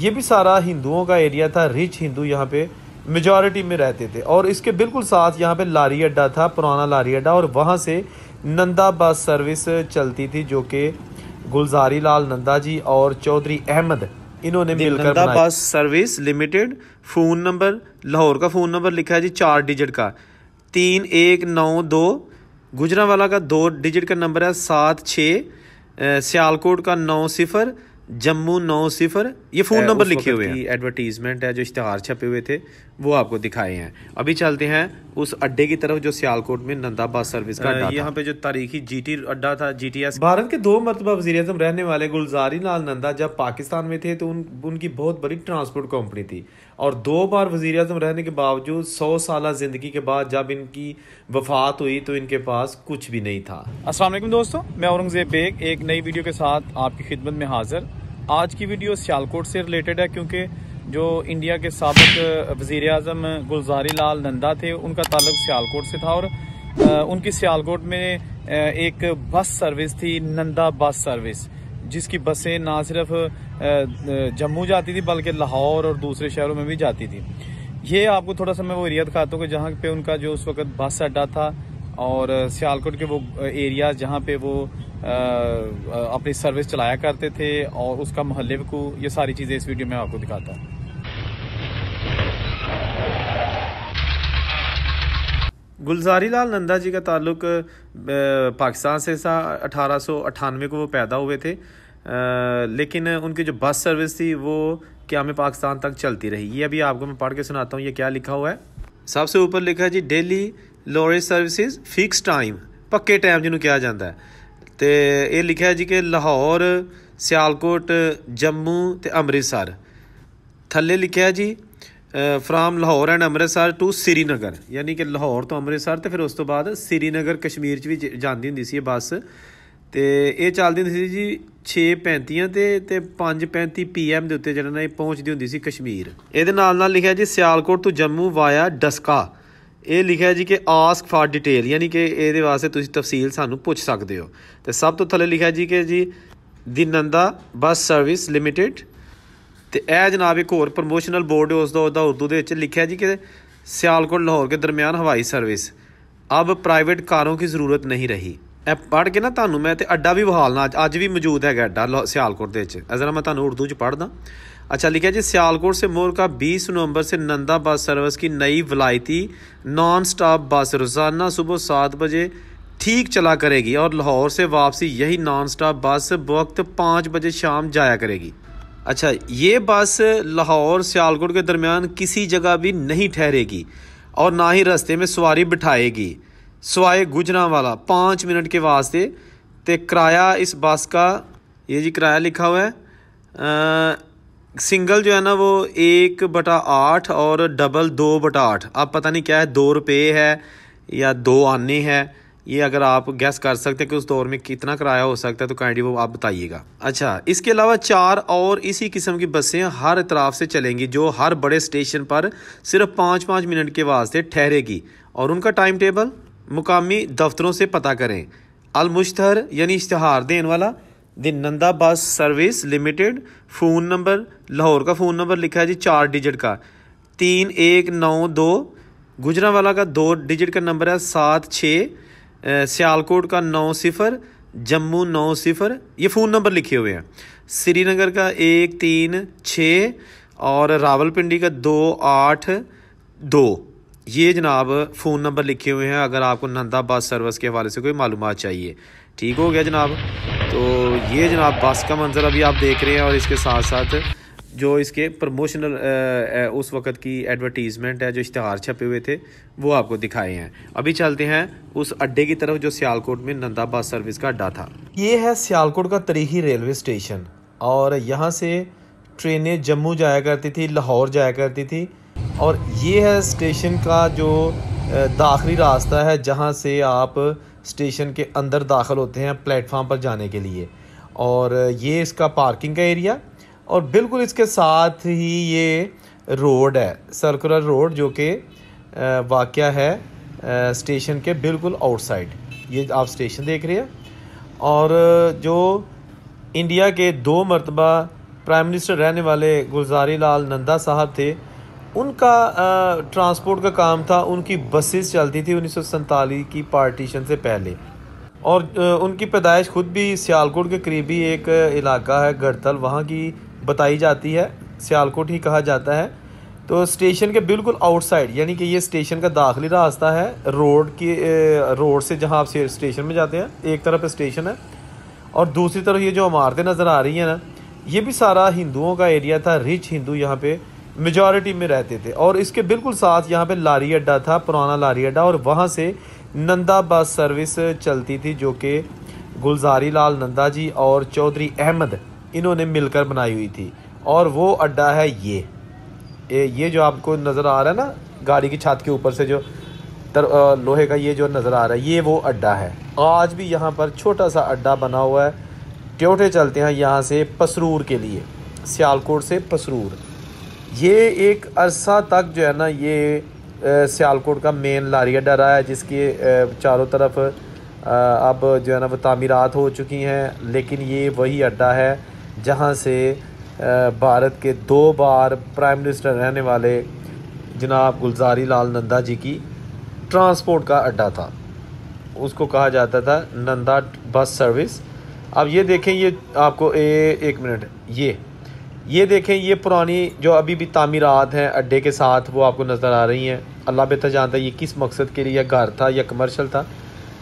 ये भी सारा हिंदुओं का एरिया था, रिच हिंदू यहाँ पे मेजॉरिटी में रहते थे। और इसके बिल्कुल साथ यहाँ पे लारी अड्डा था, पुराना लारी अड्डा, और वहाँ से नंदा बस सर्विस चलती थी जो कि गुलजारी लाल नंदा जी और चौधरी अहमद इन्होंने मिलकर Nanda bus service limited. Phone number Lahore का फ़ोन नंबर लिखा है जी 4 डिजिट का 3192, गुजरांवाला का 2 डिजिट का नंबर है 76, सियालकोट का 90, जम्मू 90। ये फ़ोन नंबर लिखे हुए हैं। एडवर्टीजमेंट है जो इश्तहार छपे हुए थे वो आपको दिखाए हैं। अभी चलते हैं उस अड्डे की तरफ जो सियालकोट में नंदा बस सर्विस का अड्डा था। यहाँ पे जो तारीखी जीटी अड्डा था, जीटीएस। भारत के 2 मरतबा वज़ीर-ए-आज़म रहने वाले गुलजारी लाल नंदा जब पाकिस्तान में थे तो उनकी बहुत बड़ी ट्रांसपोर्ट कंपनी थी, और 2 बार वज़ीर-ए-आज़म रहने के बावजूद 100 साल ज़िंदगी के बाद जब इनकी वफात हुई तो इनके पास कुछ भी नहीं था। अस्सलाम वालेकुम दोस्तों, मैं औरंगज़ेब बेग एक नई वीडियो के साथ आपकी खिदमत में हाजिर। आज की वीडियो सियालकोट से रिलेटेड है क्योंकि जो इंडिया के साबिक वज़ीर-ए-आज़म गुलजारी लाल नंदा थे उनका ताल्लुक सियालकोट से था, और उनकी सियालकोट में एक बस सर्विस थी, नंदा बस सर्विस, जिसकी बसें ना सिर्फ जम्मू जाती थी बल्कि लाहौर और दूसरे शहरों में भी जाती थी। ये आपको थोड़ा सा मैं वो एरिया दिखाता हूँ कि जहाँ पे उनका जो उस वक्त बस अड्डा था और सियालकोट के वो एरिया जहाँ पे वो अपनी सर्विस चलाया करते थे और उसका मोहल्ले को, ये सारी चीज़ें इस वीडियो में आपको दिखाता हूँ। गुलजारी लाल नंदा जी का ताल्लुक पाकिस्तान से था। 1898 को वो पैदा हुए थे, लेकिन उनकी जो बस सर्विस थी वो क़याम पाकिस्तान तक चलती रही। ये अभी आपको मैं पढ़ के सुनाता हूँ। ये क्या लिखा हुआ है, सबसे ऊपर लिखा है जी daily lorry services fix time, पक्के टाइम जिन्होंने कहा जाता है। तो ये लिखा है जी कि लाहौर, सियालकोट, जम्मू ते अमृतसर। थल्ले लिखा है जी from Lahore and Amritsar to Srinagar, यानी कि लाहौर तो अमृतसर तो फिर उस तो बाद श्रीनगर कश्मीर च भी जाती होंदी सी बस। तो ये चलती होंदी सी जी 6:35 ते 5:35 PM के उत्ते जिहड़ा पहुँचती होंदी सी कश्मीर। ये नाल लिखा जी सियालकोट टू जम्मू वाया डस्का। ये लिखा है जी कि आस्क फॉर डिटेल, यानी कि ये वास्ते तुसीं तफसील सानू पुछ सकते हो। तो सब तो थले लिखा जी कि जी दी नंदा बस सर्विस लिमिटेड। तो यह जनाब एक होर प्रमोशनल बोर्ड है उसका उर्दू के लिखा जी कि सियालकोट लाहौर के दरमियान हवाई सर्विस, अब प्राइवेट कारों की ज़रूरत नहीं रही। ए पढ़ के ना तुहानू मैं अड्डा भी बहालना, अज भी मौजूद है अड्डा सियालकोट के। जरा मैं तुहानू उर्दू च पढ़दा। अच्छा लिखा जी सियालकोट से मुल्क 20 नवंबर से नंदा बस सर्विस की नई वलायती नॉन स्टॉप बस रोज़ाना सुबह 7 बजे ठीक चला करेगी, और लाहौर से वापसी यही नॉन स्टॉप बस वक्त 5 बजे शाम जाया करेगी। अच्छा, ये बस लाहौर सियालकोट के दरमियान किसी जगह भी नहीं ठहरेगी और ना ही रास्ते में सवारी बिठाएगी, सवाए गुजरांवाला 5 मिनट के वास्ते। तो किराया इस बस का, ये जी किराया लिखा हुआ है, सिंगल जो है ना वो 1/8 और डबल 2/8। अब पता नहीं क्या है, 2 रुपये है या 2 आने हैं। ये अगर आप गैस कर सकते हैं कि उस दौर में कितना किराया हो सकता है तो काइंडली वो आप बताइएगा। अच्छा, इसके अलावा 4 और इसी किस्म की बसें हर तरफ से चलेंगी जो हर बड़े स्टेशन पर सिर्फ 5-5 मिनट के वास्ते ठहरेगी, और उनका टाइम टेबल मुकामी दफ्तरों से पता करें। अल-मुश्तहर यानी इश्तहार देने वाला the Nanda bus service limited. Phone number Lahore का फ़ोन नंबर लिखा है जी 4 डिजिट का 3192, गुजरांवाला का 2 डिजिट का नंबर है 76, सियालकोट का 90, जम्मू 90। ये फ़ोन नंबर लिखे हुए हैं। श्रीनगर का 136 और रावलपिंडी का 282। ये जनाब फ़ोन नंबर लिखे हुए हैं अगर आपको नंदा बस सर्विस के हवाले से कोई मालूमात चाहिए। ठीक हो गया जनाब। तो ये जनाब बस का मंजर अभी आप देख रहे हैं, और इसके साथ साथ जो इसके प्रमोशनल उस वक़्त की एडवर्टीज़मेंट है जो इश्तहार छपे हुए थे वो आपको दिखाए हैं। अभी चलते हैं उस अड्डे की तरफ जो सियालकोट में नंदा बस सर्विस का अड्डा था। ये है सियालकोट का तारीखी रेलवे स्टेशन, और यहाँ से ट्रेनें जम्मू जाया करती थी, लाहौर जाया करती थी। और ये है स्टेशन का जो दाखिली रास्ता है जहाँ से आप स्टेशन के अंदर दाखिल होते हैं प्लेटफार्म पर जाने के लिए। और ये इसका पार्किंग का एरिया, और बिल्कुल इसके साथ ही ये रोड है, सर्कुलर रोड, जो कि वाक़या है स्टेशन के बिल्कुल आउटसाइड। ये आप स्टेशन देख रहे हैं। और जो इंडिया के 2 मरतबा प्राइम मिनिस्टर रहने वाले गुलजारी लाल नंदा साहब थे, उनका ट्रांसपोर्ट का काम था। उनकी बसेस चलती थी 1947 की पार्टीशन से पहले, और उनकी पैदाइश खुद भी सियालकोट के करीबी एक इलाका है गढ़तल, वहाँ की बताई जाती है। सियालकोट ही कहा जाता है। तो स्टेशन के बिल्कुल आउटसाइड, यानी कि ये स्टेशन का दाखिली रास्ता है रोड से, जहाँ आप स्टेशन में जाते हैं, एक तरफ स्टेशन है और दूसरी तरफ ये जो इमारतें नज़र आ रही हैं ना, ये भी सारा हिंदुओं का एरिया था। रिच हिंदू यहाँ पे मेजॉरिटी में रहते थे। और इसके बिल्कुल साथ यहाँ पे लारी अड्डा था, पुराना लारी अड्डा, और वहाँ से नंदा बस सर्विस चलती थी, जो कि गुलजारी लाल नंदा जी और चौधरी अहमद इन्होंने मिलकर बनाई हुई थी। और वो अड्डा है ये जो आपको नज़र आ रहा है ना, गाड़ी की छत के ऊपर से जो लोहे का ये जो नज़र आ रहा है, ये वो अड्डा है। आज भी यहाँ पर छोटा सा अड्डा बना हुआ है। ट्योटे चलते हैं यहाँ से पसरूर के लिए, सियालकोट से पसरूर। ये एक अरसा तक जो है ना, ये सियालकोट का मेन लारी अड्डा रहा है, जिसके चारों तरफ अब जो है ना वो तामीरात हो चुकी हैं। लेकिन ये वही अड्डा है जहाँ से भारत के 2 बार प्राइम मिनिस्टर रहने वाले जनाब गुलजारी लाल नंदा जी की ट्रांसपोर्ट का अड्डा था। उसको कहा जाता था नंदा बस सर्विस। अब ये देखें, ये आपको एक मिनट, ये देखें, ये पुरानी जो अभी भी तामीरात हैं अड्डे के साथ, वो आपको नज़र आ रही हैं। अल्लाह बेहतर जानता है ये किस मकसद के लिए, घर था या कमर्शल था।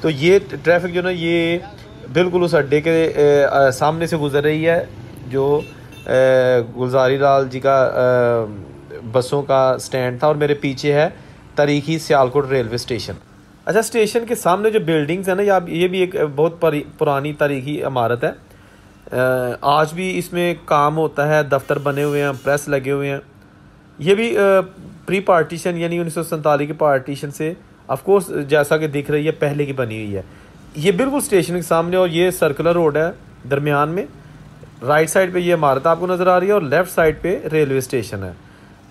तो ये ट्रैफिक जो ना, ये बिल्कुल उस अड्डे के सामने से गुजर रही है, जो गुलजारी लाल जी का बसों का स्टैंड था। और मेरे पीछे है तारीखी सियालकोट रेलवे स्टेशन। अच्छा, स्टेशन के सामने जो बिल्डिंग्स है ना, ये भी एक बहुत पुरानी तारीखी इमारत है। आज भी इसमें काम होता है, दफ्तर बने हुए हैं, प्रेस लगे हुए हैं। ये भी प्री पार्टीशन यानी 1947 के पार्टीशन से ऑफ कोर्स जैसा कि दिख रही है पहले की बनी हुई है। ये बिल्कुल स्टेशन के सामने, और ये सर्कुलर रोड है दरमियान में। राइट साइड पे ये इमारत आपको नज़र आ रही है और लेफ़्ट साइड पे रेलवे स्टेशन है।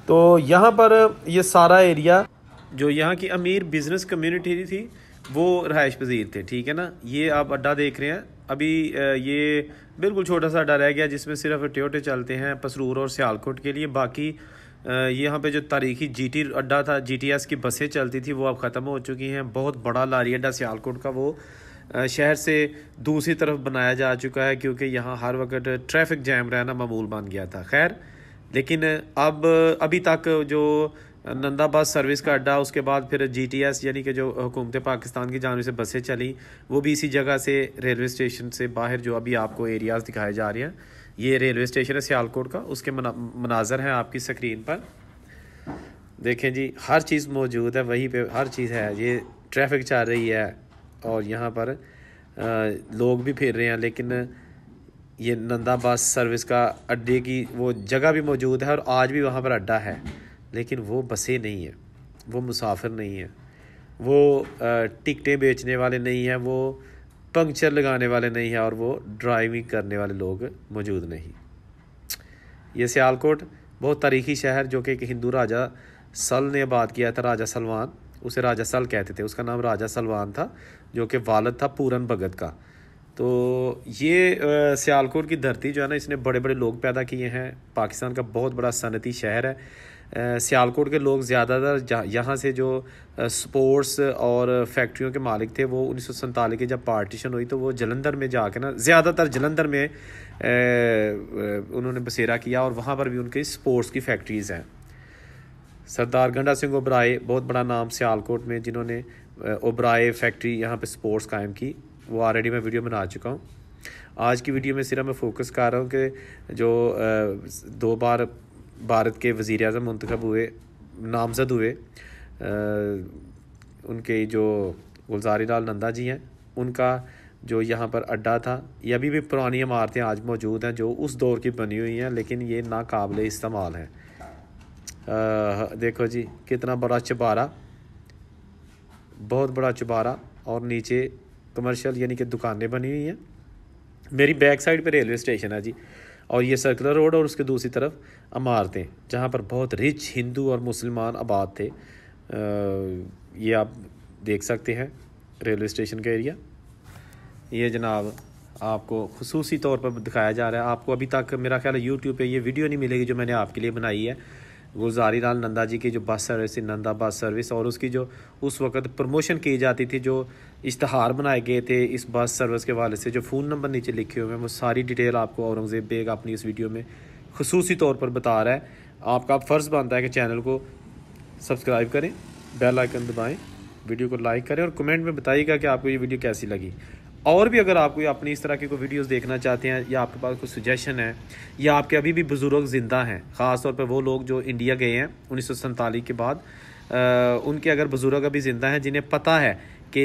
तो यहाँ पर ये सारा एरिया, जो यहाँ की अमीर बिजनेस कम्युनिटी थी वो रहायश पजीर थे, ठीक है ना। ये आप अड्डा देख रहे हैं, अभी ये बिल्कुल छोटा सा अड्डा रह गया जिसमें सिर्फ ट्योटे चलते हैं पसरूर और सियालकोट के लिए। बाकी यहाँ पे जो तारीखी जीटी अड्डा था, जीटीएस की बसें चलती थी, वो अब ख़त्म हो चुकी हैं। बहुत बड़ा लारी अड्डा सियालकोट का वो शहर से दूसरी तरफ बनाया जा चुका है, क्योंकि यहाँ हर वक्त ट्रैफिक जैम रहना मामूल बन गया था। खैर, लेकिन अब अभी तक जो नंदा बस सर्विस का अड्डा, उसके बाद फिर जीटीएस यानी कि जो हुकूमत पाकिस्तान की जानिब से बसें चली, वो भी इसी जगह से रेलवे स्टेशन से बाहर जो अभी आपको एरियाज़ दिखाए जा रहे हैं, ये रेलवे स्टेशन है सियालकोट का। उसके मनाजर हैं आपकी स्क्रीन पर, देखें जी, हर चीज़ मौजूद है वहीं पे, हर चीज़ है। ये ट्रैफिक चल रही है और यहाँ पर लोग भी फिर रहे हैं। लेकिन ये नंदा बस सर्विस का अड्डे की वो जगह भी मौजूद है और आज भी वहाँ पर अड्डा है, लेकिन वो बसें नहीं है, वो मुसाफिर नहीं है, वो टिकटें बेचने वाले नहीं हैं, वो पंक्चर लगाने वाले नहीं हैं, और वो ड्राइविंग करने वाले लोग मौजूद नहीं। ये सियालकोट बहुत तारीखी शहर, जो कि एक हिंदू राजा सल ने आबाद किया था, राजा सलमान, उसे राजा सल कहते थे। उसका नाम राजा सलमान था, जो कि वालिद था पूरन भगत का। तो ये सियालकोट की धरती जो है ना, इसने बड़े बड़े लोग पैदा किए हैं। पाकिस्तान का बहुत बड़ा सनती शहर है। सियालकोट के लोग ज़्यादातर यहाँ से जो स्पोर्ट्स और फैक्ट्रियों के मालिक थे, वो 1947 की जब पार्टीशन हुई तो वो जलंधर में जाके ना, ज़्यादातर जलंधर में उन्होंने बसेरा किया, और वहाँ पर भी उनकी स्पोर्ट्स की फैक्ट्रीज़ हैं। सरदार गंडा सिंह ओबराय, बहुत बड़ा नाम सियालकोट में, जिन्होंने ओबराय फैक्ट्री यहाँ पे स्पोर्ट्स कायम की, वो ऑलरेडी मैं वीडियो बना चुका हूँ। आज की वीडियो में सिर्फ मैं फोकस कर रहा हूँ कि जो 2 बार भारत के वज़ीर आज़म मुंतखब हुए, नामज़द हुए, उनके जो गुलजारी लाल नंदा जी हैं, उनका जो यहाँ पर अड्डा था, ये अभी भी पुरानी इमारतें आज मौजूद हैं जो उस दौर की बनी हुई हैं, लेकिन ये नाकाबिल इस्तेमाल हैं। देखो जी, कितना बड़ा चबारा, बहुत बड़ा चबारा, और नीचे कमर्शियल यानी कि दुकानें बनी हुई हैं। मेरी बैक साइड पे रेलवे स्टेशन है जी, और ये सर्कुलर रोड, और उसके दूसरी तरफ इमारतें जहाँ पर बहुत रिच हिंदू और मुसलमान आबाद थे। ये आप देख सकते हैं रेलवे स्टेशन का एरिया। ये जनाब आपको खुसूसी तौर पर दिखाया जा रहा है। आपको अभी तक मेरा ख्याल है यूट्यूब पे ये वीडियो नहीं मिलेगी जो मैंने आपके लिए बनाई है। गुलजारी लाल नंदा जी की जो bus service, Nanda bus service, और उसकी जो उस वक्त प्रमोशन की जाती थी, जो इश्तहार बनाए गए थे इस बस सर्विस के वाले से, जो फ़ोन नंबर नीचे लिखे हुए हैं, वो सारी डिटेल आपको औरंगज़ेब बेग अपनी इस वीडियो में खुसूसी तौर पर बता रहा है। आपका फ़र्ज़ बनता है कि चैनल को सब्सक्राइब करें, बेल आइकन दबाएं, वीडियो को लाइक करें और कमेंट में बताइएगा कि आपको ये वीडियो कैसी लगी। और भी अगर आप कोई अपनी इस तरह की कोई वीडियोस देखना चाहते हैं, या आपके पास कोई सजेशन है, या आपके अभी भी बुज़ुर्ग ज़िंदा हैं, ख़ास तौर पर वो लोग जो इंडिया गए हैं 1947 के बाद, उनके अगर बुज़ुर्ग अभी ज़िंदा हैं जिन्हें पता है कि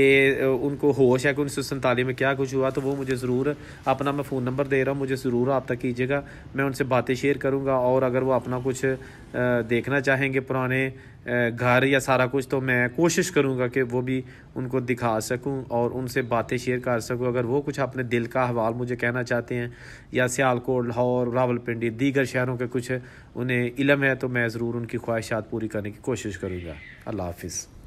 उनको होश है कि 1947 में क्या कुछ हुआ, तो वो मुझे ज़रूर अपना, मैं फ़ोन नंबर दे रहा हूँ, मुझे ज़रूर रब्ता कीजिएगा। मैं उनसे बातें शेयर करूँगा, और अगर वो अपना कुछ देखना चाहेंगे पुराने घर या सारा कुछ, तो मैं कोशिश करूँगा कि वो भी उनको दिखा सकूँ और उनसे बातें शेयर कर सकूँ। अगर वो कुछ अपने दिल का हवाल मुझे कहना चाहते हैं, या सियालकोट, लाहौर, रावलपिंडी, दीगर शहरों के कुछ उन्हें इल्म है, तो मैं ज़रूर उनकी ख्वाहिशात पूरी करने की कोशिश करूँगा। अल्लाह हाफिज़।